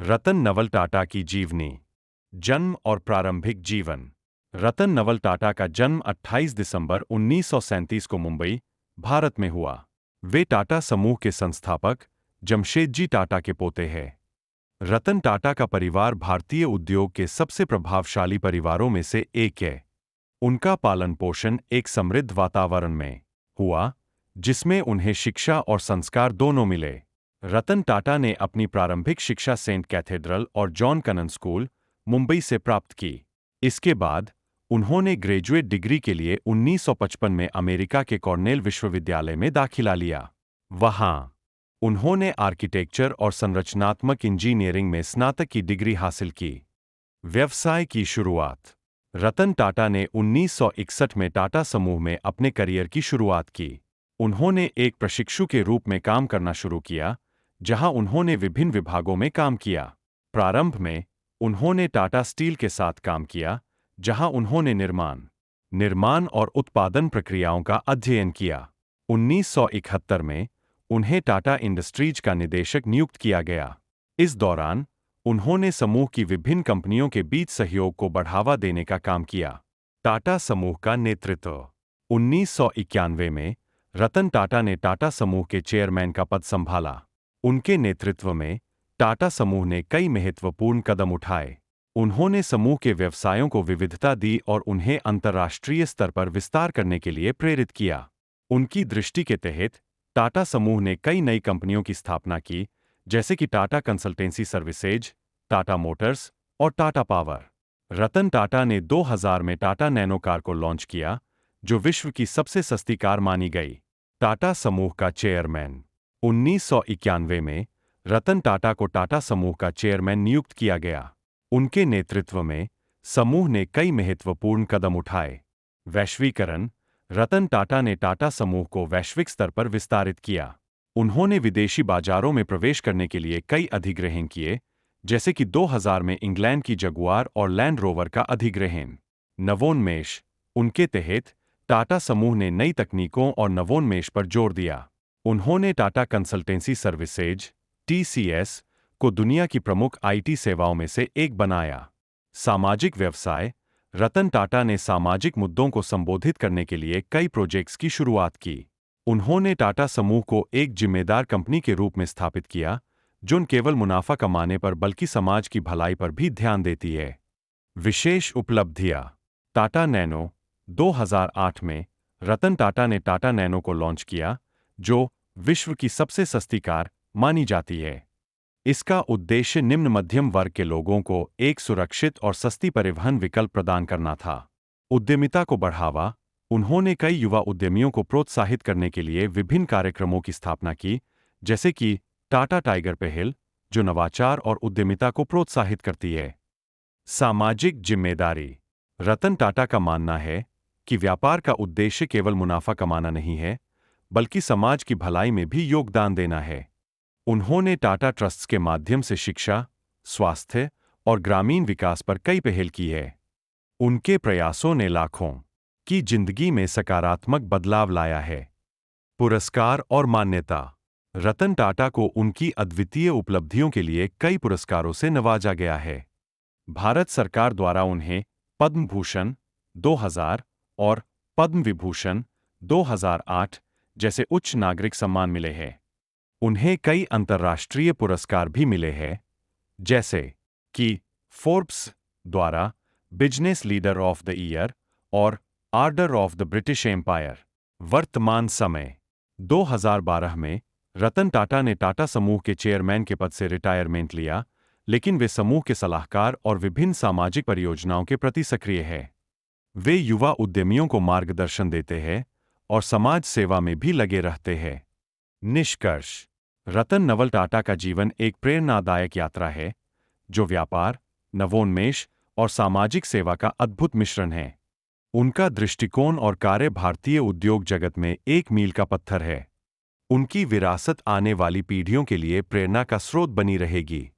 रतन नवल टाटा की जीवनी, जन्म और प्रारंभिक जीवन। रतन नवल टाटा का जन्म 28 दिसंबर 1937 को मुंबई, भारत में हुआ। वे टाटा समूह के संस्थापक जमशेदजी टाटा के पोते हैं। रतन टाटा का परिवार भारतीय उद्योग के सबसे प्रभावशाली परिवारों में से एक है। उनका पालन पोषण एक समृद्ध वातावरण में हुआ, जिसमें उन्हें शिक्षा और संस्कार दोनों मिले। रतन टाटा ने अपनी प्रारंभिक शिक्षा सेंट कैथेड्रल और जॉन कनन स्कूल, मुंबई से प्राप्त की। इसके बाद उन्होंने ग्रेजुएट डिग्री के लिए 1955 में अमेरिका के कॉर्नेल विश्वविद्यालय में दाखिला लिया। वहां उन्होंने आर्किटेक्चर और संरचनात्मक इंजीनियरिंग में स्नातक की डिग्री हासिल की। व्यवसाय की शुरुआत। रतन टाटा ने 1961 में टाटा समूह में अपने करियर की शुरुआत की। उन्होंने एक प्रशिक्षु के रूप में काम करना शुरू किया, जहां उन्होंने विभिन्न विभागों में काम किया। प्रारंभ में उन्होंने टाटा स्टील के साथ काम किया, जहां उन्होंने निर्माण और उत्पादन प्रक्रियाओं का अध्ययन किया। 1971 में उन्हें टाटा इंडस्ट्रीज का निदेशक नियुक्त किया गया। इस दौरान उन्होंने समूह की विभिन्न कंपनियों के बीच सहयोग को बढ़ावा देने का काम किया। टाटा समूह का नेतृत्व। 1991 में रतन टाटा ने टाटा समूह के चेयरमैन का पद संभाला। उनके नेतृत्व में टाटा समूह ने कई महत्वपूर्ण कदम उठाए। उन्होंने समूह के व्यवसायों को विविधता दी और उन्हें अंतर्राष्ट्रीय स्तर पर विस्तार करने के लिए प्रेरित किया। उनकी दृष्टि के तहत टाटा समूह ने कई नई कंपनियों की स्थापना की, जैसे कि Tata consultancy services, Tata Motors और टाटा पावर। रतन टाटा ने 2000 में टाटा नैनो कार को लॉन्च किया, जो विश्व की सबसे सस्ती कार मानी गई। टाटा समूह का चेयरमैन। 1991 में रतन टाटा को टाटा समूह का चेयरमैन नियुक्त किया गया। उनके नेतृत्व में समूह ने कई महत्वपूर्ण कदम उठाए। वैश्वीकरण। रतन टाटा ने टाटा समूह को वैश्विक स्तर पर विस्तारित किया। उन्होंने विदेशी बाजारों में प्रवेश करने के लिए कई अधिग्रहण किए, जैसे कि 2000 में इंग्लैंड की जगुआर और लैंड रोवर का अधिग्रहण। नवोन्मेष। उनके तहत टाटा समूह ने नई तकनीकों और नवोन्मेष पर जोर दिया। उन्होंने टाटा कंसल्टेंसी सर्विसेज (TCS) को दुनिया की प्रमुख IT सेवाओं में से एक बनाया। सामाजिक व्यवसाय। रतन टाटा ने सामाजिक मुद्दों को संबोधित करने के लिए कई प्रोजेक्ट्स की शुरुआत की। उन्होंने टाटा समूह को एक जिम्मेदार कंपनी के रूप में स्थापित किया, जो न केवल मुनाफा कमाने पर बल्कि समाज की भलाई पर भी ध्यान देती है। विशेष उपलब्धियां। टाटा नैनो। 2008 में रतन टाटा ने टाटा नैनो को लॉन्च किया, जो विश्व की सबसे सस्ती कार मानी जाती है। इसका उद्देश्य निम्न मध्यम वर्ग के लोगों को एक सुरक्षित और सस्ती परिवहन विकल्प प्रदान करना था। उद्यमिता को बढ़ावा। उन्होंने कई युवा उद्यमियों को प्रोत्साहित करने के लिए विभिन्न कार्यक्रमों की स्थापना की, जैसे कि टाटा टाइगर पहल, जो नवाचार और उद्यमिता को प्रोत्साहित करती है। सामाजिक जिम्मेदारी। रतन टाटा का मानना है कि व्यापार का उद्देश्य केवल मुनाफा कमाना नहीं है, बल्कि समाज की भलाई में भी योगदान देना है। उन्होंने टाटा ट्रस्ट्स के माध्यम से शिक्षा, स्वास्थ्य और ग्रामीण विकास पर कई पहल की है। उनके प्रयासों ने लाखों की जिंदगी में सकारात्मक बदलाव लाया है। पुरस्कार और मान्यता। रतन टाटा को उनकी अद्वितीय उपलब्धियों के लिए कई पुरस्कारों से नवाजा गया है। भारत सरकार द्वारा उन्हें पद्म भूषण 2000 और पद्म विभूषण 2008 जैसे उच्च नागरिक सम्मान मिले हैं। उन्हें कई अंतर्राष्ट्रीय पुरस्कार भी मिले हैं, जैसे कि फोर्ब्स द्वारा business leader of the year और Order of the British Empire. वर्तमान समय। 2012 में रतन टाटा ने टाटा समूह के चेयरमैन के पद से रिटायरमेंट लिया, लेकिन वे समूह के सलाहकार और विभिन्न सामाजिक परियोजनाओं के प्रति सक्रिय हैं। वे युवा उद्यमियों को मार्गदर्शन देते हैं और समाज सेवा में भी लगे रहते हैं। निष्कर्ष। रतन नवल टाटा का जीवन एक प्रेरणादायक यात्रा है, जो व्यापार, नवोन्मेष और सामाजिक सेवा का अद्भुत मिश्रण है। उनका दृष्टिकोण और कार्य भारतीय उद्योग जगत में एक मील का पत्थर है। उनकी विरासत आने वाली पीढ़ियों के लिए प्रेरणा का स्रोत बनी रहेगी।